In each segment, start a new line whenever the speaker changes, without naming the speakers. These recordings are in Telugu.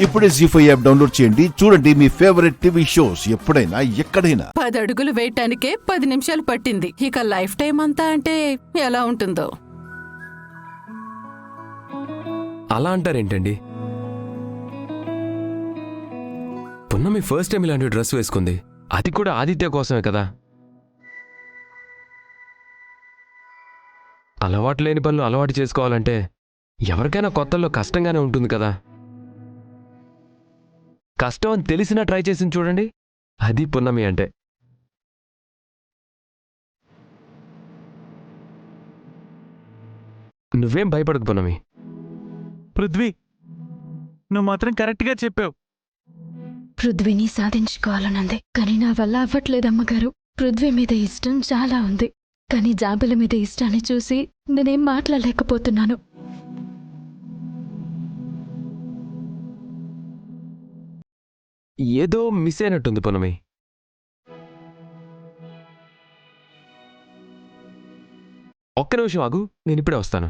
ఇప్పుడే జీ5 యాప్ డౌన్లోడ్ చేయండి. చూడండి మీ ఫేవరెట్ టీవీ షోస్ ఎప్పుడైనా ఎక్కడైనా.
10 అడుగులు వేయటానికే 10 నిమిషాలు పట్టింది. ఇక లైఫ్ టైం అంతా అంటే ఎలా ఉంటుందో.
అలా అంటారేంటండి? పున్నమి ఫస్ట్ టైం ఇలాంటి డ్రెస్ వేసుకుంది, అది కూడా ఆదిత్య కోసమే కదా. అలవాటు లేని పనులు అలవాటు చేసుకోవాలంటే ఎవరికైనా కొత్తల్లో కష్టంగానే ఉంటుంది కదా. కష్టం అని తెలిసినా ట్రై చేసింది చూడండి, అది పున్నమి అంటే. నువ్వేం భయపడకు పున్నమి.
పృథ్వీ, నువ్వు మాత్రం కరెక్ట్గా చెప్పావు.
పృథ్వీని సాధించుకోవాలనుంది, కానీ నా వల్ల అవ్వట్లేదమ్మగారు. పృథ్వీ మీద ఇష్టం చాలా ఉంది, కానీ జాబిల మీద ఇష్టాన్ని చూసి నేనేం మాట్లాడలేకపోతున్నాను.
ఏదో మిస్ అయినట్టుంది పున్నమి. ఒక్క నిమిషం ఆగు, నేను ఇప్పుడే వస్తాను.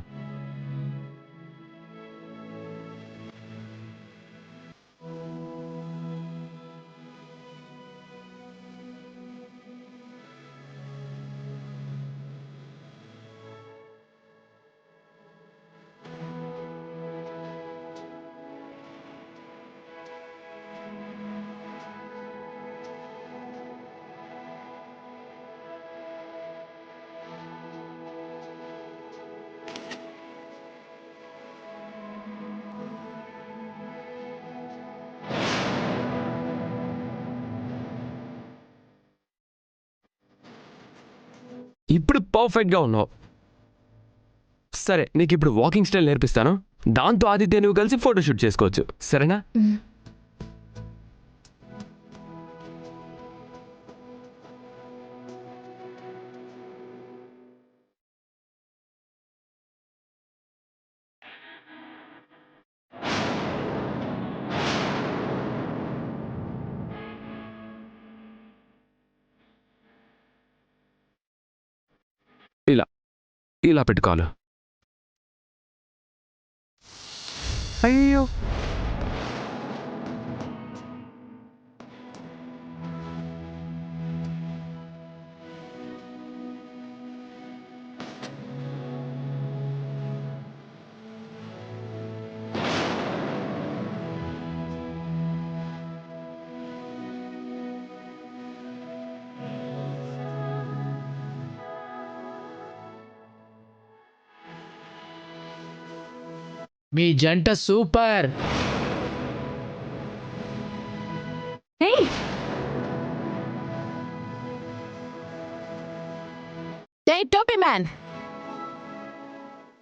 ఇప్పుడు పర్ఫెక్ట్గా ఉన్నావు. సరే, నీకు ఇప్పుడు వాకింగ్ స్టైల్ నేర్పిస్తాను. దాంతో ఆదిత్య నువ్వు కలిసి ఫోటోషూట్ చేసుకోవచ్చు, సరేనా? ఇలా ఇలా పెట్టుకోవాలి.
అయ్యో,
మీ జంట super.
Hey!
Hey, Topi man.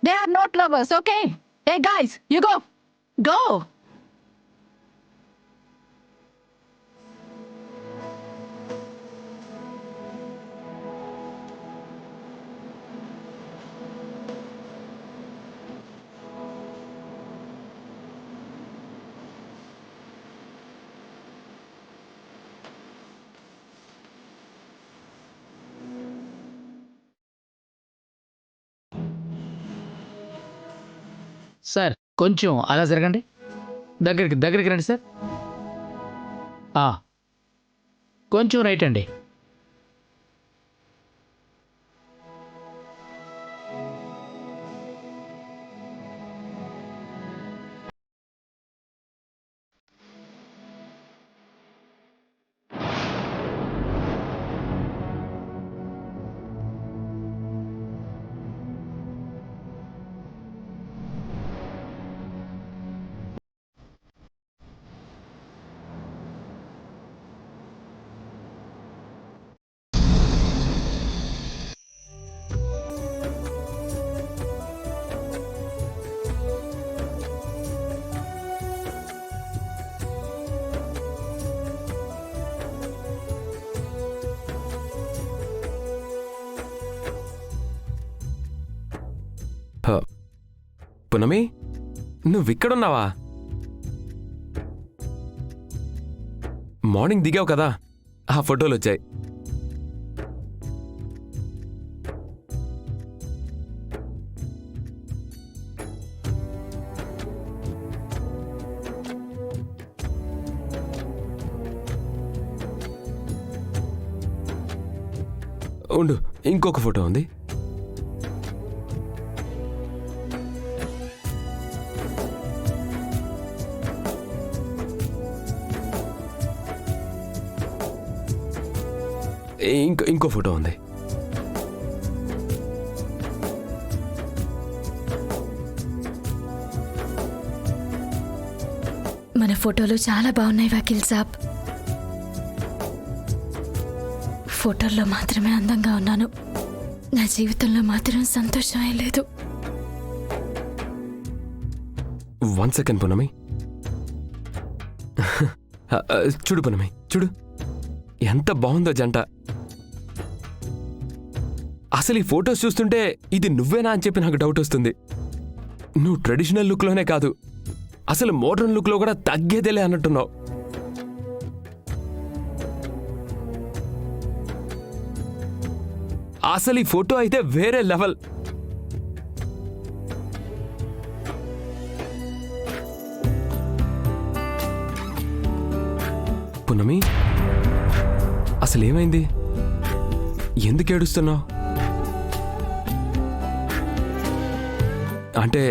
They are not lovers, okay? Hey guys, you go. Go.
Sir కొంచెం అలా జరగండి. దగ్గరికి రండి సార్. కొంచెం రైట్ అండి.
పున్నమి, నువ్విక్కడున్నావా? మార్నింగ్ దిగావు కదా, ఆ ఫోటోలు వచ్చాయి. ఉండు, ఇంకొక ఫోటో ఉంది. ఇంకో ఫోటో ఉంది.
మన ఫోటోలు చాలా బాగున్నాయి వకీల్ సాబ్. ఫోటోల్లో మాత్రమే అందంగా ఉన్నాను, నా జీవితంలో మాత్రం సంతోషమే లేదు.
1 సెకండ్ పునమి. చూడు పునమి, చూడు ఎంత బాగుందో జంట. అసలు ఈ ఫొటోస్ చూస్తుంటే ఇది నువ్వేనా అని చెప్పి నాకు డౌట్ వస్తుంది. నువ్వు ట్రెడిషనల్ లుక్లోనే కాదు, అసలు మోడర్న్ లుక్లో కూడా తగ్గేదేలే అన్నట్టున్నావు. అసలు ఈ ఫోటో అయితే వేరే లెవెల్. పునమి, అసలు ఏమైంది? ఎందుకు ఏడుస్తున్నావు? అంటే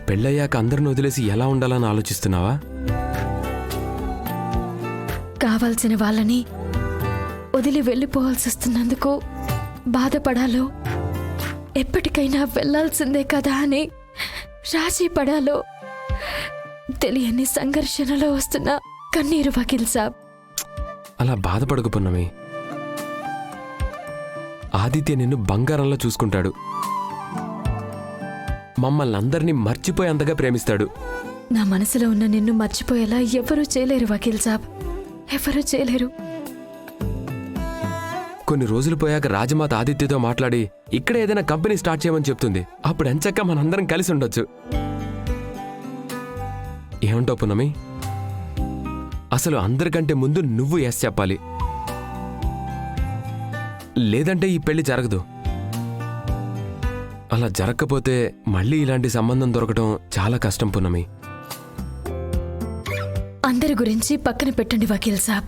పెళ్ళయ్యాక అందరిని వదిలేసి ఎలా ఉండాలని ఆలోచిస్తున్నావా?
కావాల్సిన వాళ్ళని వదిలి వెళ్ళిపోవాల్సి వస్తున్నందుకు బాధపడాలో, ఎప్పటికైనా వెళ్ళాల్సిందే కదా అని రాజీ పడాలో తెలియని సంఘర్షణలో వస్తున్న కన్నీరు వకీల్ సాబ్.
అలా బాధపడకు పున్నమి. ఆదిత్య నిన్ను బంగారంలో చూసుకుంటాడు, మమ్మల్ని అందరినీ మర్చిపోయేంతగా ప్రేమిస్తాడు.
నా మనసులో ఉన్న నిన్ను మర్చిపోయేలా ఎవరూ చేయలేరు వకీల్ సాబ్, ఎవరూ చేయలేరు.
కొన్ని రోజులు పోయాక రాజమాత ఆదిత్యతో మాట్లాడి ఇక్కడ ఏదైనా కంపెనీ స్టార్ట్ చేయమని చెప్తుంది. అప్పుడు ఎంచక్క మనందరం కలిసి ఉండొచ్చు. ఏమంటావు పున్నమి? అసలు అందరికంటే ముందు నువ్వు ఎస్ చెప్పాలి, లేదంటే ఈ పెళ్లి జరగదు. అలా జరగకపోతే మళ్ళీ ఇలాంటి సంబంధం దొరకడం చాలా కష్టం పున్నమి.
అందరి గురించి పక్కన పెట్టండి వకీల్ సాబ్,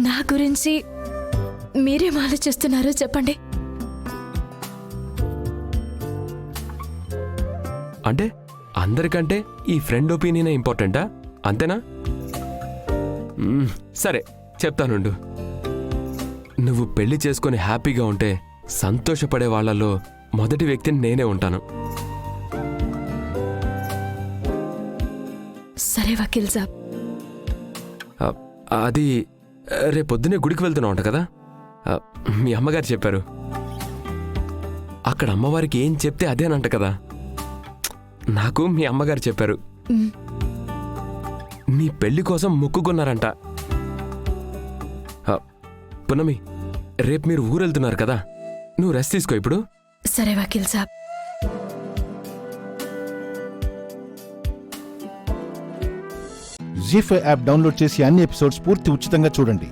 నా గురించి మీరేం ఆలోచిస్తున్నారో చెప్పండి.
అంటే అందరికంటే ఈ ఫ్రెండ్ ఒపీనియన్ ఇంపార్టెంటా? అంతేనా? సరే చెప్తానుండు. నువ్వు పెళ్లి చేసుకుని హ్యాపీగా ఉంటే సంతోషపడే వాళ్ళలో మొదటి వ్యక్తిని నేనే ఉంటాను.
సరే వకీల్ సాబ్.
అది రేపొద్దునే గుడికి వెళ్తున్నావు కదా? మీ అమ్మగారు చెప్పారు. అక్కడ అమ్మవారికి ఏం చెప్తే అదేనంట కదా? నాకు మీ అమ్మగారు చెప్పారు నీ పెళ్లి కోసం మొక్కుకున్నారంట. పున్నమి, రేపు మీరు ఊరెళ్తున్నారు కదా, నువ్వు రెస్ట్ తీసుకో ఇప్పుడు.
సరే వకీల్ సాబ్.
జీ5 యాప్ డౌన్లోడ్ చేసి అన్ని ఎపిసోడ్స్ పూర్తి ఉచితంగా చూడండి.